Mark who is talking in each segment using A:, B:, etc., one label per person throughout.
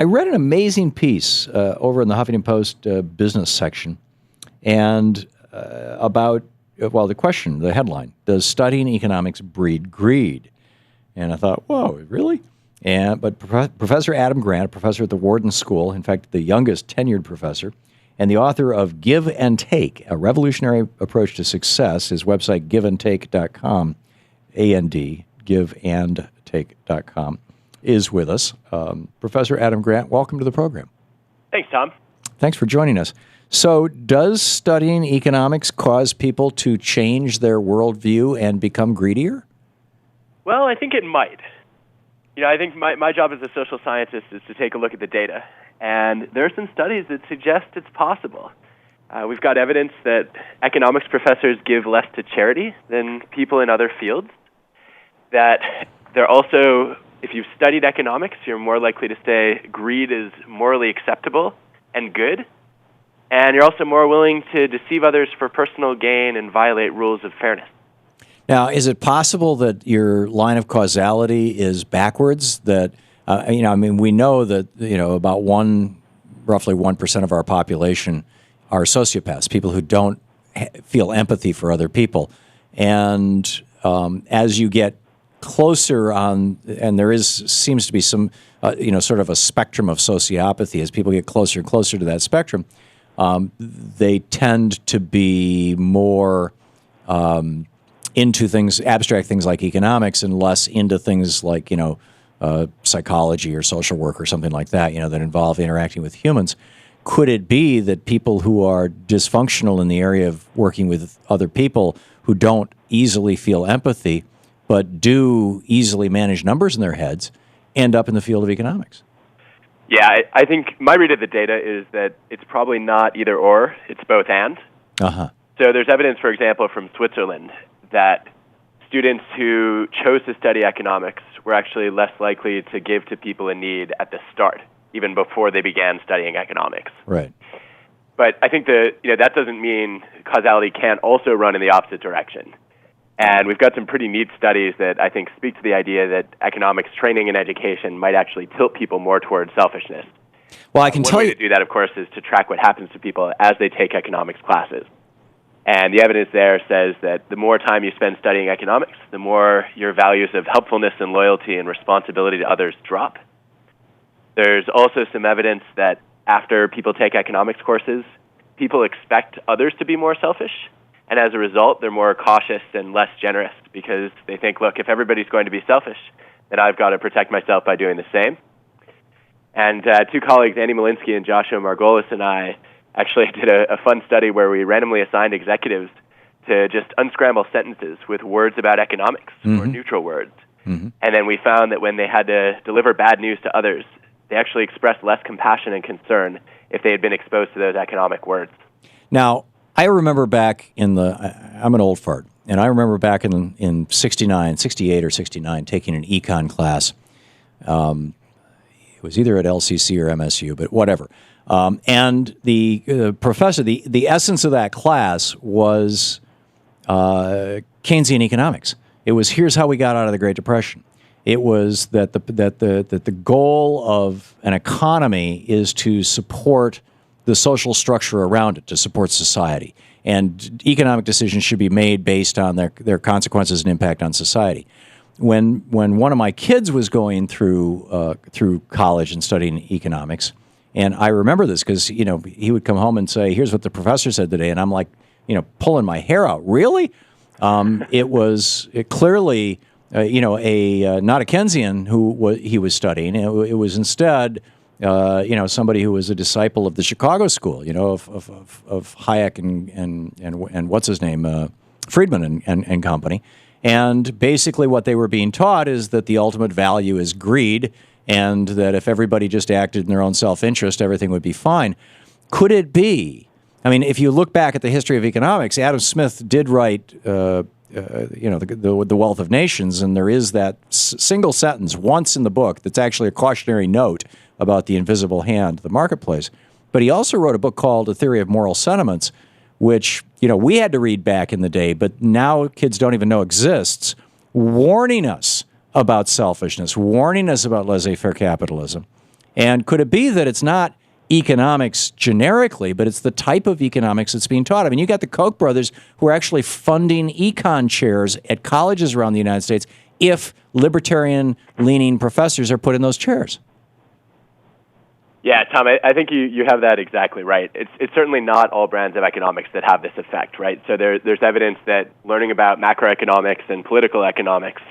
A: I read an amazing piece over in the Huffington Post business section, and about, well, the headline, does studying economics breed greed? And I thought, whoa, really? But Professor Adam Grant, a professor at the Wharton School, in fact, the youngest tenured professor, and the author of Give and Take, A Revolutionary Approach to Success, his website, giveandtake.com, A-N-D, giveandtake.com, is with us. Professor Adam Grant, welcome to the program.
B: Thanks, Tom.
A: Thanks for joining us. So does studying economics cause people to change their worldview and become greedier?
B: Well, I think it might. I think my job as a social scientist is to take a look at the data. And there are some studies that suggest it's possible. We've got evidence that economics professors give less to charity than people in other fields. That they're also, if you've studied economics, you're more likely to say greed is morally acceptable and good. And you're also more willing to deceive others for personal gain and violate rules of fairness.
A: Now, is it possible that your line of causality is backwards? That we know that about roughly 1% of our population are sociopaths, people who don't feel empathy for other people, and as you get closer on, and there seems to be some sort of a spectrum of sociopathy as people get closer and closer to that spectrum, they tend to be more into things, abstract things like economics, and less into things like, psychology or social work or something like that, that involve interacting with humans. Could it be that people who are dysfunctional in the area of working with other people, who don't easily feel empathy, but do easily manage numbers in their heads, end up in the field of economics?
B: Yeah, I think my read of the data is that it's probably not either or, it's both and.
A: Uh-huh.
B: So there's evidence, for example, from Switzerland that students who chose to study economics were actually less likely to give to people in need at the start, even before they began studying economics.
A: Right.
B: But I think that doesn't mean causality can't also run in the opposite direction. And we've got some pretty neat studies that I think speak to the idea that economics training and education might actually tilt people more towards selfishness.
A: Well, I can tell you...
B: One way to do that, of course, is to track what happens to people as they take economics classes. And the evidence there says that the more time you spend studying economics, the more your values of helpfulness and loyalty and responsibility to others drop. There's also some evidence that after people take economics courses, people expect others to be more selfish. And as a result, they're more cautious and less generous because they think, look, if everybody's going to be selfish, then I've got to protect myself by doing the same. And two colleagues, Annie Malinsky and Joshua Margolis, and I actually did a fun study where we randomly assigned executives to just unscramble sentences with words about economics, or neutral words. Mm-hmm. And then we found that when they had to deliver bad news to others, they actually expressed less compassion and concern if they had been exposed to those economic words.
A: Now, I remember back I'm an old fart, and I remember back in 68 or 69, taking an econ class. It was either at LCC or MSU, but whatever. And the professor, the essence of that class was Keynesian economics. It was, here's how we got out of the Great Depression. It was that the goal of an economy is to support the social structure around it, to support society. And economic decisions should be made based on their consequences and impact on society. When one of my kids was going through college and studying economics, and I remember this because he would come home and say, "Here's what the professor said today," and I'm like, pulling my hair out. Really? It was clearly not a Keynesian he was studying. It was instead somebody who was a disciple of the Chicago School, of Hayek and what's his name, Friedman and company. And basically what they were being taught is that the ultimate value is greed, and that if everybody just acted in their own self-interest, everything would be fine. Could it be? I mean, if you look back at the history of economics, Adam Smith did write, The Wealth of Nations, and there is that single sentence once in the book that's actually a cautionary note about the invisible hand, the marketplace. But he also wrote a book called A Theory of Moral Sentiments, which, we had to read back in the day, but now kids don't even know exists, warning us about selfishness, warning us about laissez-faire capitalism. And could it be that it's not economics generically, but it's the type of economics that's being taught? I mean, you got the Koch brothers who are actually funding econ chairs at colleges around the United States if libertarian-leaning professors are put in those chairs.
B: Yeah, Tom, I think you have that exactly right. It's certainly not all brands of economics that have this effect, right? So there's evidence that learning about macroeconomics and political economics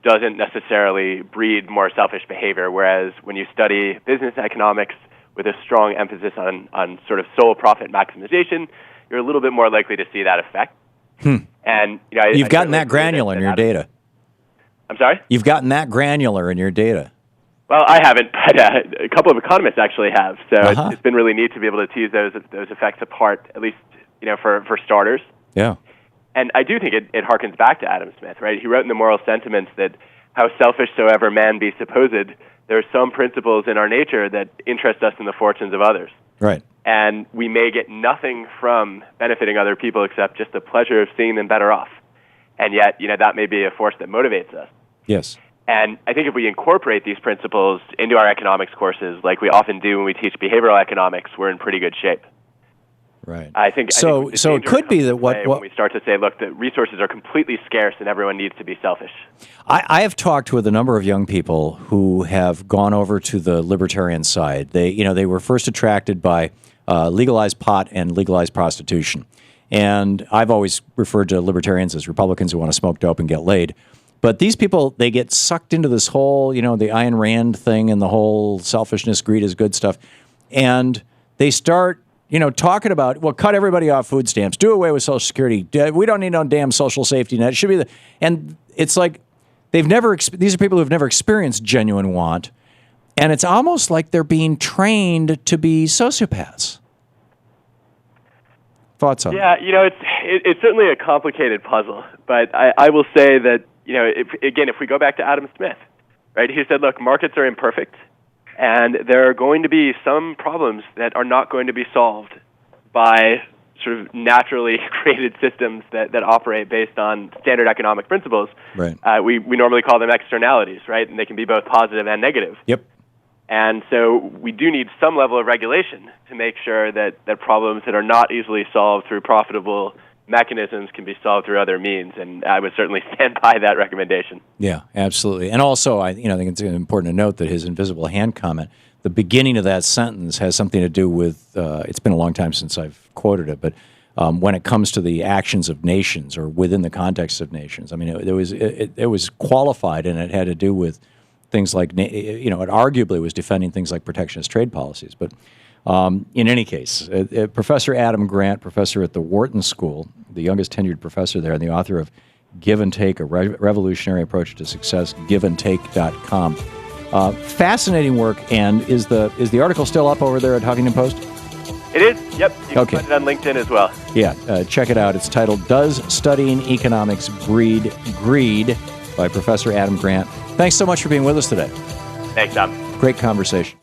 B: doesn't necessarily breed more selfish behavior, whereas when you study business economics with a strong emphasis on sort of sole profit maximization, you're a little bit more likely to see that effect. And
A: you've gotten that granular in your data.
B: I'm sorry?
A: You've gotten that granular in your data.
B: Well, I haven't, but a couple of economists actually have. So it's been really neat to be able to tease those effects apart, at least for starters.
A: Yeah.
B: And I do think it harkens back to Adam Smith, right? He wrote in the Moral Sentiments that how selfish soever man be supposed, there are some principles in our nature that interest us in the fortunes of others.
A: Right.
B: And we may get nothing from benefiting other people except just the pleasure of seeing them better off. And yet, that may be a force that motivates us.
A: Yes.
B: And I think if we incorporate these principles into our economics courses, like we often do when we teach behavioral economics, we're in pretty good shape.
A: Right.
B: I think
A: so it could be that
B: when we start to say, look, the resources are completely scarce and everyone needs to be selfish.
A: I have talked with a number of young people who have gone over to the libertarian side. They were first attracted by legalized pot and legalized prostitution. And I've always referred to libertarians as Republicans who want to smoke dope and get laid. But these people, they get sucked into this whole, the Ayn Rand thing and the whole selfishness, greed is good stuff. And they start, talking about, well, cut everybody off food stamps, do away with Social Security. We don't need no damn social safety net. It should be and it's like these are people who've never experienced genuine want. And it's almost like they're being trained to be sociopaths. Thoughts on that?
B: Yeah, it's certainly a complicated puzzle. But I will say that, if we go back to Adam Smith, right, he said, look, markets are imperfect, and there are going to be some problems that are not going to be solved by sort of naturally created systems that operate based on standard economic principles.
A: Right.
B: We normally call them externalities, right, and they can be both positive and negative.
A: Yep.
B: And so we do need some level of regulation to make sure that problems that are not easily solved through profitable mechanisms can be solved through other means, and I would certainly stand by that recommendation.
A: Yeah, absolutely. And also, I think it's important to note that his invisible hand comment, the beginning of that sentence has something to do with, it's been a long time since I've quoted it, but when it comes to the actions of nations or within the context of nations, I mean, it was qualified, and it had to do with things like, it arguably was defending things like protectionist trade policies, but in any case, Professor Adam Grant, professor at the Wharton School, the youngest tenured professor there, and the author of Give and Take, a revolutionary approach to success, giveandtake.com. Fascinating work, and is the article still up over there at Huffington Post?
B: It is, yep. You can find it on LinkedIn as well.
A: Yeah, check it out. It's titled, Does Studying Economics Breed Greed? By Professor Adam Grant. Thanks so much for being with us today.
B: Thanks, Tom.
A: Great conversation.